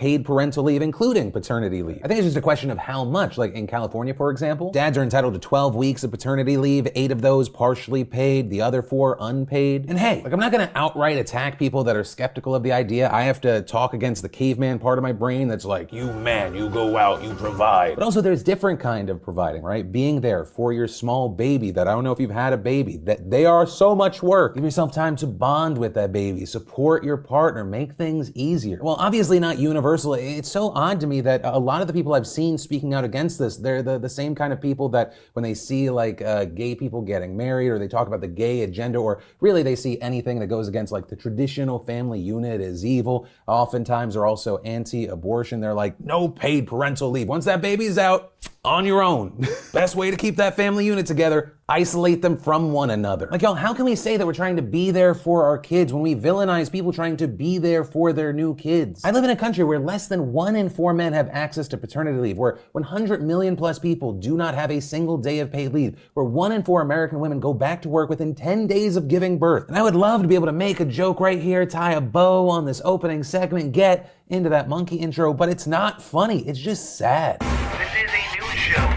paid parental leave, including paternity leave. I think it's just a question of how much. Like in California, for example, dads are entitled to 12 weeks of paternity leave, 8 of those partially paid, the other 4 unpaid. And hey, like I'm not gonna outright attack people that are skeptical of the idea. I have to talk against the caveman part of my brain that's like, you man, you go out, you provide. But also there's different kind of providing, right? Being there for your small baby that I don't know if you've had a baby, that they are so much work. Give yourself time to bond with that baby, support your partner, make things easier. Well, obviously not universal. It's so odd to me that a lot of the people I've seen speaking out against this, they're the same kind of people that when they see like gay people getting married, or they talk about the gay agenda, or really they see anything that goes against like the traditional family unit is evil. Oftentimes are also anti-abortion. They're like, no paid parental leave. Once that baby's out, on your own. Best way to keep that family unit together, isolate them from one another. Like, y'all, how can we say that we're trying to be there for our kids when we villainize people trying to be there for their new kids? I live in a country where less than 1 in 4 men have access to paternity leave, where 100 million plus people do not have a single day of paid leave, where 1 in 4 American women go back to work within 10 days of giving birth. And I would love to be able to make a joke right here, tie a bow on this opening segment, get into that monkey intro, but it's not funny. It's just sad. This is a news show.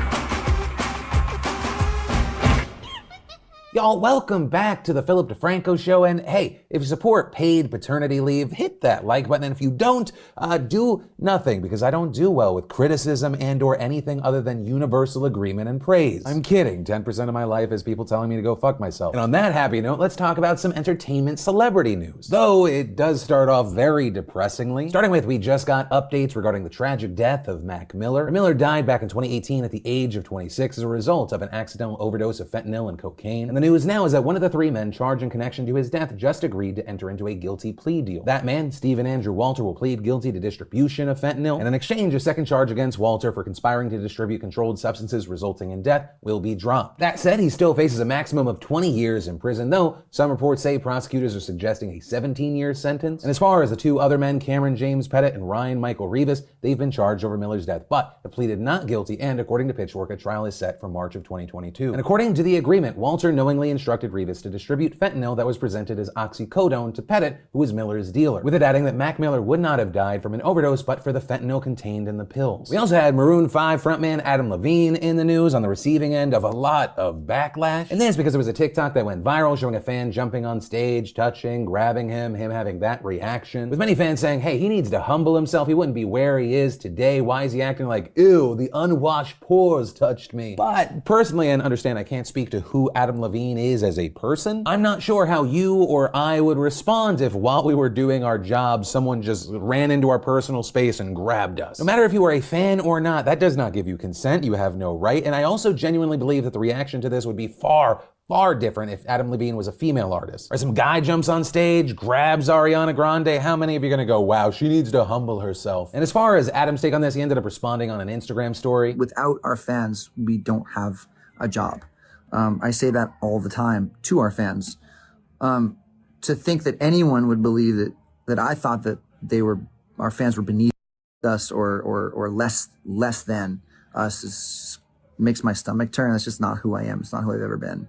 Y'all, welcome back to the Philip DeFranco Show, and hey, if you support paid paternity leave, hit that like button, and if you don't, do nothing, because I don't do well with criticism and or anything other than universal agreement and praise. I'm kidding, 10% of my life is people telling me to go fuck myself. And on that happy note, let's talk about some entertainment celebrity news. Though it does start off very depressingly. Starting with, we just got updates regarding the tragic death of Mac Miller. Miller died back in 2018 at the age of 26 as a result of an accidental overdose of fentanyl and cocaine. And the news now is that one of the 3 men charged in connection to his death just agreed to enter into a guilty plea deal. That man, Stephen Andrew Walter, will plead guilty to distribution of fentanyl, and in exchange, a second charge against Walter for conspiring to distribute controlled substances resulting in death will be dropped. That said, he still faces a maximum of 20 years in prison, though some reports say prosecutors are suggesting a 17-year sentence. And as far as the 2 other men, Cameron James Pettit and Ryan Michael Rivas, they've been charged over Miller's death, but have pleaded not guilty, and according to Pitchfork, a trial is set for March of 2022. And according to the agreement, Walter knowingly instructed Rivas to distribute fentanyl that was presented as oxycodone to Pettit, who was Miller's dealer, with it adding that Mac Miller would not have died from an overdose but for the fentanyl contained in the pills. We also had Maroon 5 frontman Adam Levine in the news on the receiving end of a lot of backlash. And this because there was a TikTok that went viral showing a fan jumping on stage, touching, grabbing him having that reaction, with many fans saying, hey, he needs to humble himself. He wouldn't be where he is today. Why is he acting like, ew, the unwashed pores touched me? But personally, and understand I can't speak to who Adam Levine is as a person, I'm not sure how you or I would respond if while we were doing our job, someone just ran into our personal space and grabbed us. No matter if you are a fan or not, that does not give you consent. You have no right. And I also genuinely believe that the reaction to this would be far different if Adam Levine was a female artist. Or some guy jumps on stage, grabs Ariana Grande. How many of you are gonna go, wow, she needs to humble herself? And as far as Adam's take on this, he ended up responding on an Instagram story. Without our fans, we don't have a job. I say that all the time to our fans. To think that anyone would believe that I thought that our fans were beneath us or less than us makes my stomach turn. That's just not who I am. It's not who I've ever been.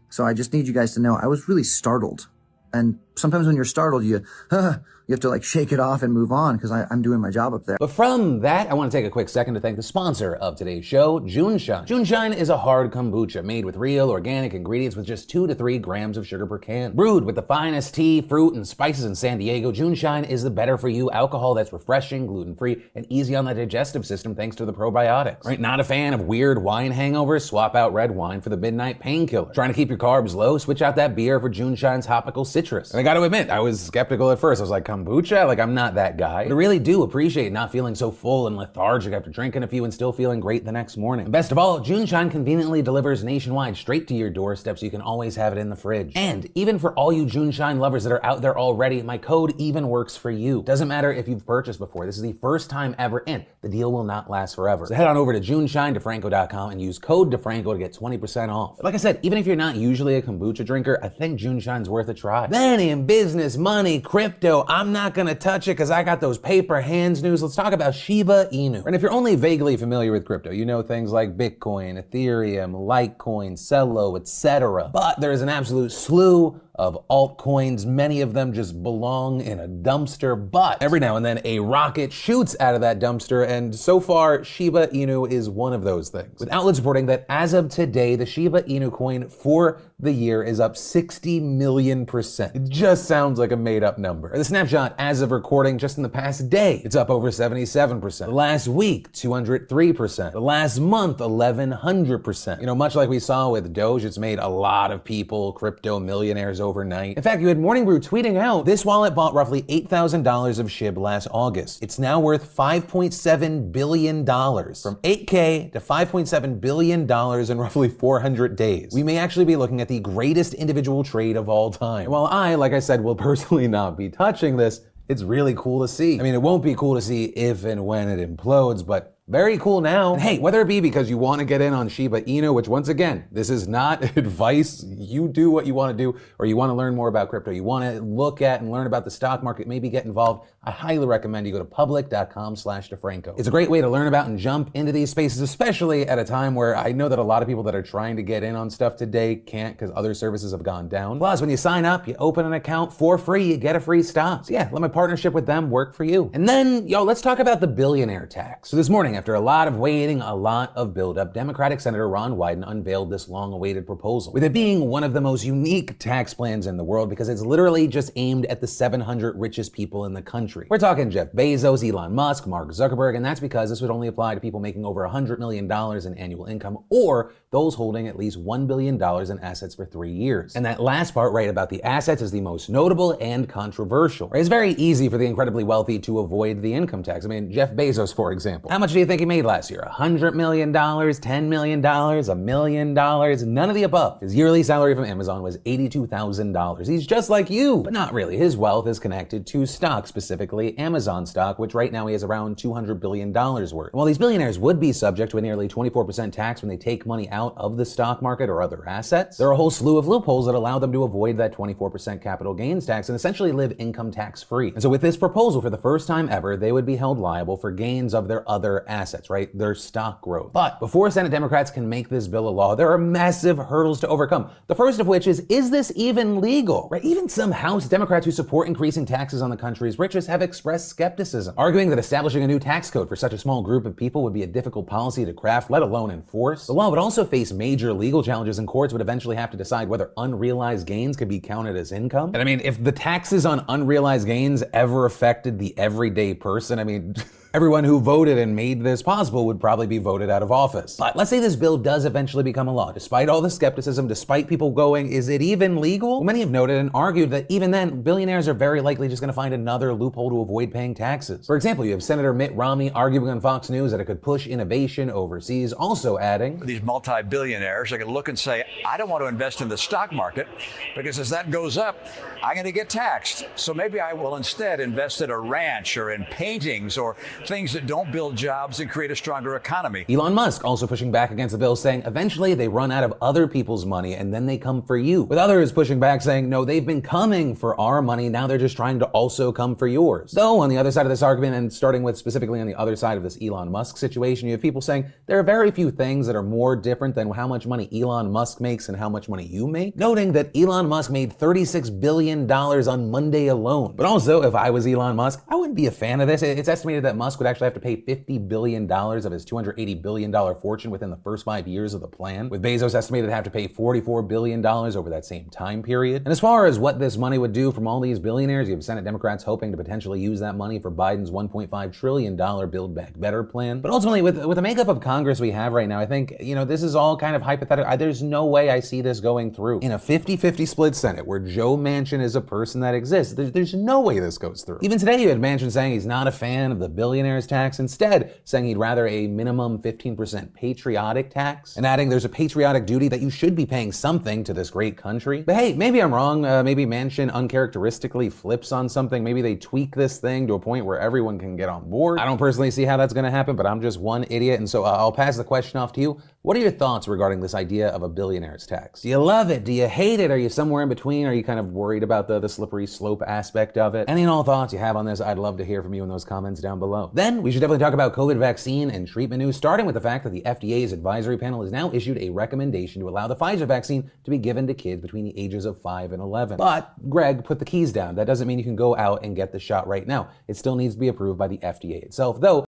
So I just need you guys to know I was really startled. And sometimes when you're startled, you have to like shake it off and move on because I'm doing my job up there. But from that, I want to take a quick second to thank the sponsor of today's show, Juneshine. Juneshine is a hard kombucha made with real organic ingredients with just 2 to 3 grams of sugar per can. Brewed with the finest tea, fruit, and spices in San Diego, Juneshine is the better for you alcohol that's refreshing, gluten-free, and easy on the digestive system thanks to the probiotics. Right? Not a fan of weird wine hangovers? Swap out red wine for the midnight painkiller. Trying to keep your carbs low? Switch out that beer for Juneshine's Hopical Citrus. And I gotta admit, I was skeptical at first. I was like, kombucha? Like, I'm not that guy. But I really do appreciate not feeling so full and lethargic after drinking a few and still feeling great the next morning. And best of all, Juneshine conveniently delivers nationwide straight to your doorstep so you can always have it in the fridge. And even for all you Juneshine lovers that are out there already, my code even works for you. Doesn't matter if you've purchased before. This is the first time ever, and the deal will not last forever. So head on over to JuneshineDeFranco.com and use code DeFranco to get 20% off. But like I said, even if you're not usually a kombucha drinker, I think Juneshine's worth a try. Then in business, money, crypto, I'm not gonna touch it because I got those paper hands news. Let's talk about Shiba Inu. And if you're only vaguely familiar with crypto, you know things like Bitcoin, Ethereum, Litecoin, Celo, etc. But there is an absolute slew of altcoins. Many of them just belong in a dumpster, but every now and then a rocket shoots out of that dumpster, and so far Shiba Inu is one of those things. With outlets reporting that as of today, the Shiba Inu coin for the year is up 60 million%. It just sounds like a made-up number. The snapshot as of recording just in the past day, it's up over 77%. The last week, 203%. The last month, 1100%. You know, much like we saw with Doge, it's made a lot of people crypto millionaires overnight. In fact, you had Morning Brew tweeting out, this wallet bought roughly $8,000 of SHIB last August. It's now worth $5.7 billion. From 8K to $5.7 billion in roughly 400 days. We may actually be looking at the greatest individual trade of all time. And while I, like I said, will personally not be touching this, it's really cool to see. I mean, it won't be cool to see if and when it implodes, but very cool now. And hey, whether it be because you want to get in on Shiba Inu, which once again, this is not advice. You do what you want to do, or you want to learn more about crypto. You want to look at and learn about the stock market, maybe get involved. I highly recommend you go to public.com/DeFranco. It's a great way to learn about and jump into these spaces, especially at a time where I know that a lot of people that are trying to get in on stuff today can't because other services have gone down. Plus, when you sign up, you open an account for free, you get a free stock. So yeah, let my partnership with them work for you. And then, let's talk about the billionaire tax. So this morning, after a lot of waiting, a lot of buildup, Democratic Senator Ron Wyden unveiled this long-awaited proposal, with it being one of the most unique tax plans in the world because it's literally just aimed at the 700 richest people in the country. We're talking Jeff Bezos, Elon Musk, Mark Zuckerberg, and that's because this would only apply to people making over $100 million in annual income or those holding at least $1 billion in assets for 3 years. And that last part, right, about the assets is the most notable and controversial. Right? It's very easy for the incredibly wealthy to avoid the income tax. I mean, Jeff Bezos, for example. How much do you think he made last year? $100 million, $10 million, $1 million, none of the above. His yearly salary from Amazon was $82,000. He's just like you, but not really. His wealth is connected to stock, specifically Amazon stock, which right now he has around $200 billion worth. And while these billionaires would be subject to a nearly 24% tax when they take money out of the stock market or other assets, there are a whole slew of loopholes that allow them to avoid that 24% capital gains tax and essentially live income tax free. And so with this proposal, for the first time ever, they would be held liable for gains of their other assets, right? Their stock growth. But before Senate Democrats can make this bill a law, there are massive hurdles to overcome. The first of which is this even legal? Right? Even some House Democrats who support increasing taxes on the country's richest have expressed skepticism, arguing that establishing a new tax code for such a small group of people would be a difficult policy to craft, let alone enforce. The law would also face major legal challenges, and courts would eventually have to decide whether unrealized gains could be counted as income. And I mean, if the taxes on unrealized gains ever affected the everyday person, I mean, everyone who voted and made this possible would probably be voted out of office. But let's say this bill does eventually become a law, despite all the skepticism, despite people going, is it even legal? Well, many have noted and argued that even then, billionaires are very likely just going to find another loophole to avoid paying taxes. For example, you have Senator Mitt Romney arguing on Fox News that it could push innovation overseas, also adding, these multi-billionaires are going to look and say, I don't want to invest in the stock market because as that goes up, I'm going to get taxed. So maybe I will instead invest in a ranch or in paintings or things that don't build jobs and create a stronger economy. Elon Musk also pushing back against the bill, saying eventually they run out of other people's money and then they come for you. With others pushing back, saying, no, they've been coming for our money, now they're just trying to also come for yours. Though on the other side of this argument, and starting with specifically on the other side of this Elon Musk situation, you have people saying there are very few things that are more different than how much money Elon Musk makes and how much money you make. Noting that Elon Musk made $36 billion on Monday alone. But also, if I was Elon Musk, I wouldn't be a fan of this. It's estimated that Musk would actually have to pay $50 billion of his $280 billion fortune within the first 5 years of the plan, with Bezos estimated to have to pay $44 billion over that same time period. And as far as what this money would do from all these billionaires, you have Senate Democrats hoping to potentially use that money for Biden's $1.5 trillion Build Back Better plan. But ultimately, with the makeup of Congress we have right now, I think, this is all kind of hypothetical. There's no way I see this going through. In a 50-50 split Senate where Joe Manchin is a person that exists, there's no way this goes through. Even today, you had Manchin saying he's not a fan of the billionaires tax, instead saying he'd rather a minimum 15% patriotic tax, and adding there's a patriotic duty that you should be paying something to this great country. But hey, maybe I'm wrong. Maybe Manchin uncharacteristically flips on something. Maybe they tweak this thing to a point where everyone can get on board. I don't personally see how that's going to happen, but I'm just one idiot, and so I'll pass the question off to you. What are your thoughts regarding this idea of a billionaire's tax? Do you love it? Do you hate it? Are you somewhere in between? Are you kind of worried about the slippery slope aspect of it? Any and all thoughts you have on this, I'd love to hear from you in those comments down below. well. Then we should definitely talk about COVID vaccine and treatment news, starting with the fact that the FDA's advisory panel has now issued a recommendation to allow the Pfizer vaccine to be given to kids between the ages of 5 and 11. But Greg put the keys down. That doesn't mean you can go out and get the shot right now. It still needs to be approved by the FDA itself, though